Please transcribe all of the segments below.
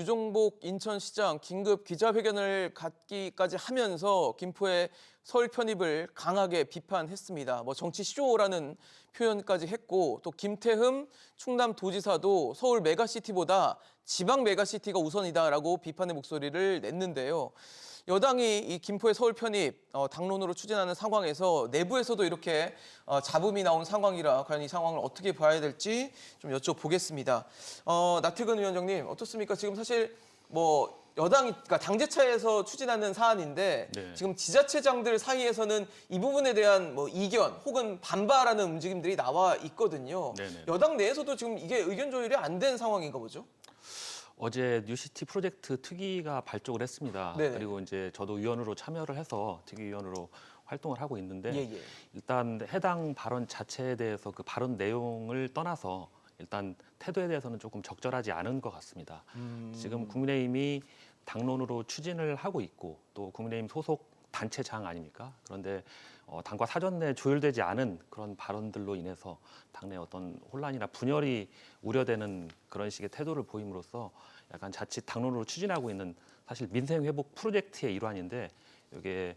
유종복 인천시장 긴급 기자회견을 갖기까지 하면서 김포의 서울 편입을 강하게 비판했습니다. 정치 쇼라는 표현까지 했고, 또 김태흠 충남도지사도 서울 메가시티보다 지방 메가시티가 우선이다라고 비판의 목소리를 냈는데요. 여당이 이 김포의 서울 편입 당론으로 추진하는 상황에서 내부에서도 이렇게 잡음이 나온 상황이라 과연 이 상황을 어떻게 봐야 될지 좀 여쭤보겠습니다. 나태근 위원장님 어떻습니까? 지금 사실 여당이 그러니까 당제차에서 추진하는 사안인데 네. 지금 지자체장들 사이에서는 이 부분에 대한 이견 혹은 반발하는 움직임들이 나와 있거든요. 네네. 여당 내에서도 지금 이게 의견 조율이 안 된 상황인가 보죠? 어제 뉴시티 프로젝트 특위가 발족을 했습니다. 네네. 그리고 이제 저도 위원으로 참여를 해서 특위위원으로 활동을 하고 있는데 예. 일단 해당 발언 자체에 대해서 그 발언 내용을 떠나서 일단 태도에 대해서는 조금 적절하지 않은 것 같습니다. 지금 국민의힘이 당론으로 추진을 하고 있고 또 국민의힘 소속 단체장 아닙니까? 그런데 당과 사전 내 조율되지 않은 그런 발언들로 인해서 당내 어떤 혼란이나 분열이 우려되는 그런 식의 태도를 보임으로써 약간 자칫 당론으로 추진하고 있는 사실 민생 회복 프로젝트의 일환인데 이게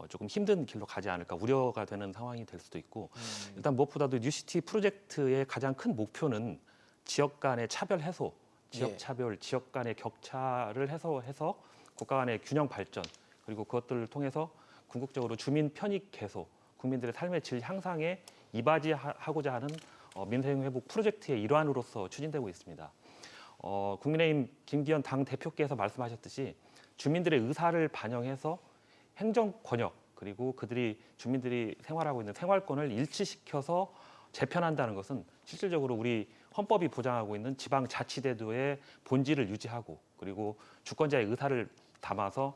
조금 힘든 길로 가지 않을까 우려가 되는 상황이 될 수도 있고 일단 무엇보다도 뉴시티 프로젝트의 가장 큰 목표는 지역 간의 차별 해소, 지역 차별, 지역 간의 격차를 해소해서 국가 간의 균형 발전 그리고 그것들을 통해서 궁극적으로 주민 편익 개소, 국민들의 삶의 질 향상에 이바지하고자 하는 민생 회복 프로젝트의 일환으로서 추진되고 있습니다. 국민의힘 김기현 당 대표께서 말씀하셨듯이 주민들의 의사를 반영해서 행정 권역 그리고 주민들이 생활하고 있는 생활권을 일치시켜서 재편한다는 것은 실질적으로 우리 헌법이 보장하고 있는 지방자치제도의 본질을 유지하고 그리고 주권자의 의사를 담아서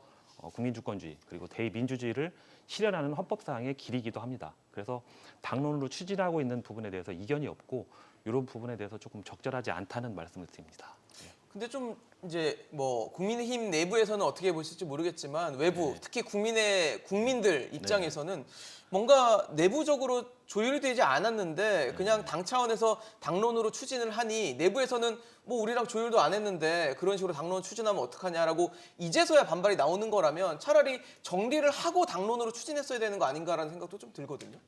국민주권주의 그리고 대의민주주의를 실현하는 헌법사항의 길이기도 합니다. 그래서 당론으로 추진하고 있는 부분에 대해서 이견이 없고 이런 부분에 대해서 조금 적절하지 않다는 말씀을 드립니다. 근데 좀 이제 국민의힘 내부에서는 어떻게 보실지 모르겠지만 외부 특히 국민들 입장에서는 뭔가 내부적으로 조율이 되지 않았는데 그냥 당 차원에서 당론으로 추진을 하니 내부에서는 우리랑 조율도 안 했는데 그런 식으로 당론 추진하면 어떡하냐라고 이제서야 반발이 나오는 거라면 차라리 정리를 하고 당론으로 추진했어야 되는 거 아닌가라는 생각도 좀 들거든요.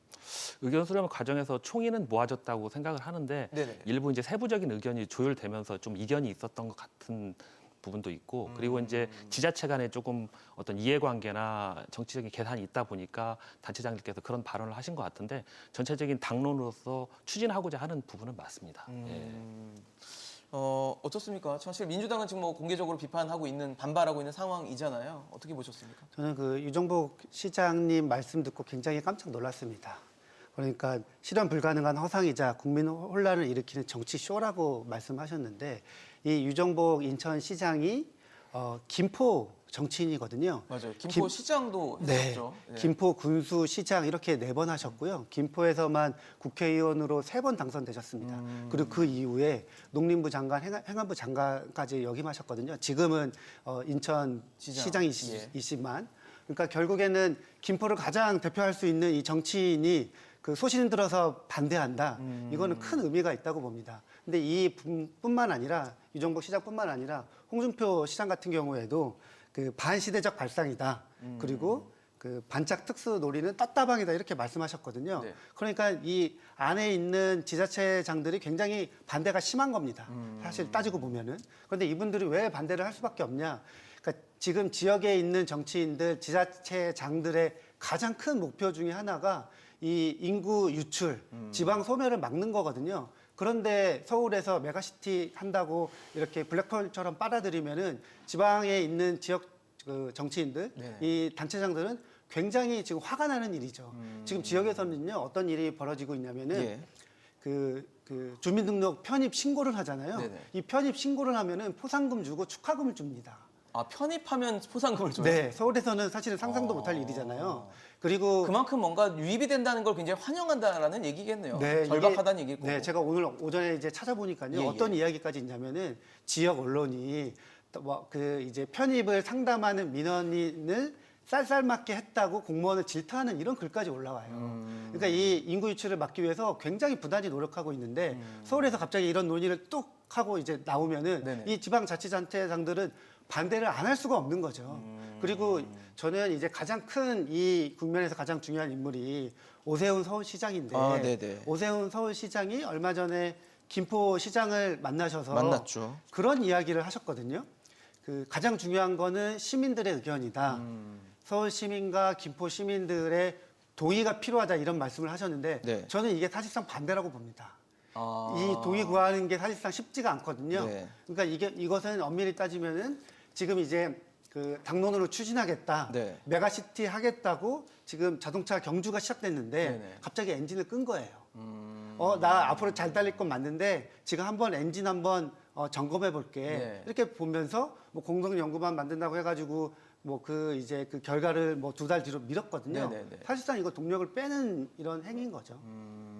의견 수렴 과정에서 총의는 모아졌다고 생각을 하는데 네네. 일부 이제 세부적인 의견이 조율되면서 좀 이견이 있었던 것 같은 부분도 있고 그리고 이제 지자체 간에 조금 어떤 이해관계나 정치적인 계산이 있다 보니까 단체장님께서 그런 발언을 하신 것 같은데 전체적인 당론으로서 추진하고자 하는 부분은 맞습니다. 어떻습니까? 사실 민주당은 지금 공개적으로 비판하고 있는 반발하고 있는 상황이잖아요. 어떻게 보셨습니까? 저는 그 유종복 시장님 말씀 듣고 굉장히 깜짝 놀랐습니다. 그러니까 실현 불가능한 허상이자 국민 혼란을 일으키는 정치 쇼라고 말씀하셨는데 이 유종복 인천시장이 김포 정치인이거든요. 맞아요. 김포 시장도 했었죠. 네. 김포 군수시장 이렇게 4번 하셨고요. 김포에서만 국회의원으로 3번 당선되셨습니다. 그리고 그 이후에 농림부 장관, 행안부 장관까지 역임하셨거든요. 지금은 인천 시장이시지만 그러니까 결국에는 김포를 가장 대표할 수 있는 이 정치인이 그 소신 들어서 반대한다. 이거는 큰 의미가 있다고 봅니다. 근데 이 뿐만 아니라 유종복 시장뿐만 아니라 홍준표 시장 같은 경우에도 그 반시대적 발상이다. 그리고 그 반짝 특수 놀이는 떴다방이다 이렇게 말씀하셨거든요. 네. 그러니까 이 안에 있는 지자체장들이 굉장히 반대가 심한 겁니다. 사실 따지고 보면은. 그런데 이분들이 왜 반대를 할 수밖에 없냐? 그러니까 지금 지역에 있는 정치인들, 지자체장들의 가장 큰 목표 중에 하나가 이 인구 유출, 지방 소멸을 막는 거거든요. 그런데 서울에서 메가시티 한다고 이렇게 블랙홀처럼 빨아들이면은 지방에 있는 지역 그 정치인들, 이 단체장들은 굉장히 지금 화가 나는 일이죠. 지금 지역에서는요 어떤 일이 벌어지고 있냐면은 그 주민등록 편입 신고를 하잖아요. 네네. 이 편입 신고를 하면은 포상금 주고 축하금을 줍니다. 편입하면 포상금을 줘요? 네, 서울에서는 사실은 상상도 못할 일이잖아요. 그리고 그만큼 뭔가 유입이 된다는 걸 굉장히 환영한다라는 얘기겠네요. 네, 절박하다는 얘기고. 네, 제가 오늘 오전에 이제 찾아보니까요. 어떤 이야기까지 있냐면은 지역 언론이 그 이제 편입을 상담하는 민원인을 쌀쌀맞게 했다고 공무원을 질타하는 이런 글까지 올라와요. 그러니까 이 인구 유출을 막기 위해서 굉장히 부단히 노력하고 있는데 서울에서 갑자기 이런 논의를 뚝 하고 이제 나오면은 네네. 이 지방자치단체장들은 반대를 안 할 수가 없는 거죠. 그리고 저는 이제 가장 큰 이 국면에서 가장 중요한 인물이 오세훈 서울시장인데 아, 네네. 오세훈 서울시장이 얼마 전에 김포시장을 만나셔서 만났죠. 그런 이야기를 하셨거든요. 그 가장 중요한 거는 시민들의 의견이다. 서울 시민과 김포 시민들의 동의가 필요하다 이런 말씀을 하셨는데 네. 저는 이게 사실상 반대라고 봅니다. 아. 이 동의 구하는 게 사실상 쉽지가 않거든요. 네. 그러니까 이것은 엄밀히 따지면은 지금 이제 그 당론으로 추진하겠다, 네. 메가시티 하겠다고 지금 자동차 경주가 시작됐는데 네네. 갑자기 엔진을 끈 거예요. 나 앞으로 잘 달릴 건 맞는데 지금 한번 엔진 한번 점검해 볼게. 네. 이렇게 보면서 뭐 공동 연구반 만든다고 해가지고 뭐 그 이제 그 결과를 뭐 2달 뒤로 미뤘거든요. 네네네. 사실상 이거 동력을 빼는 이런 행위인 거죠.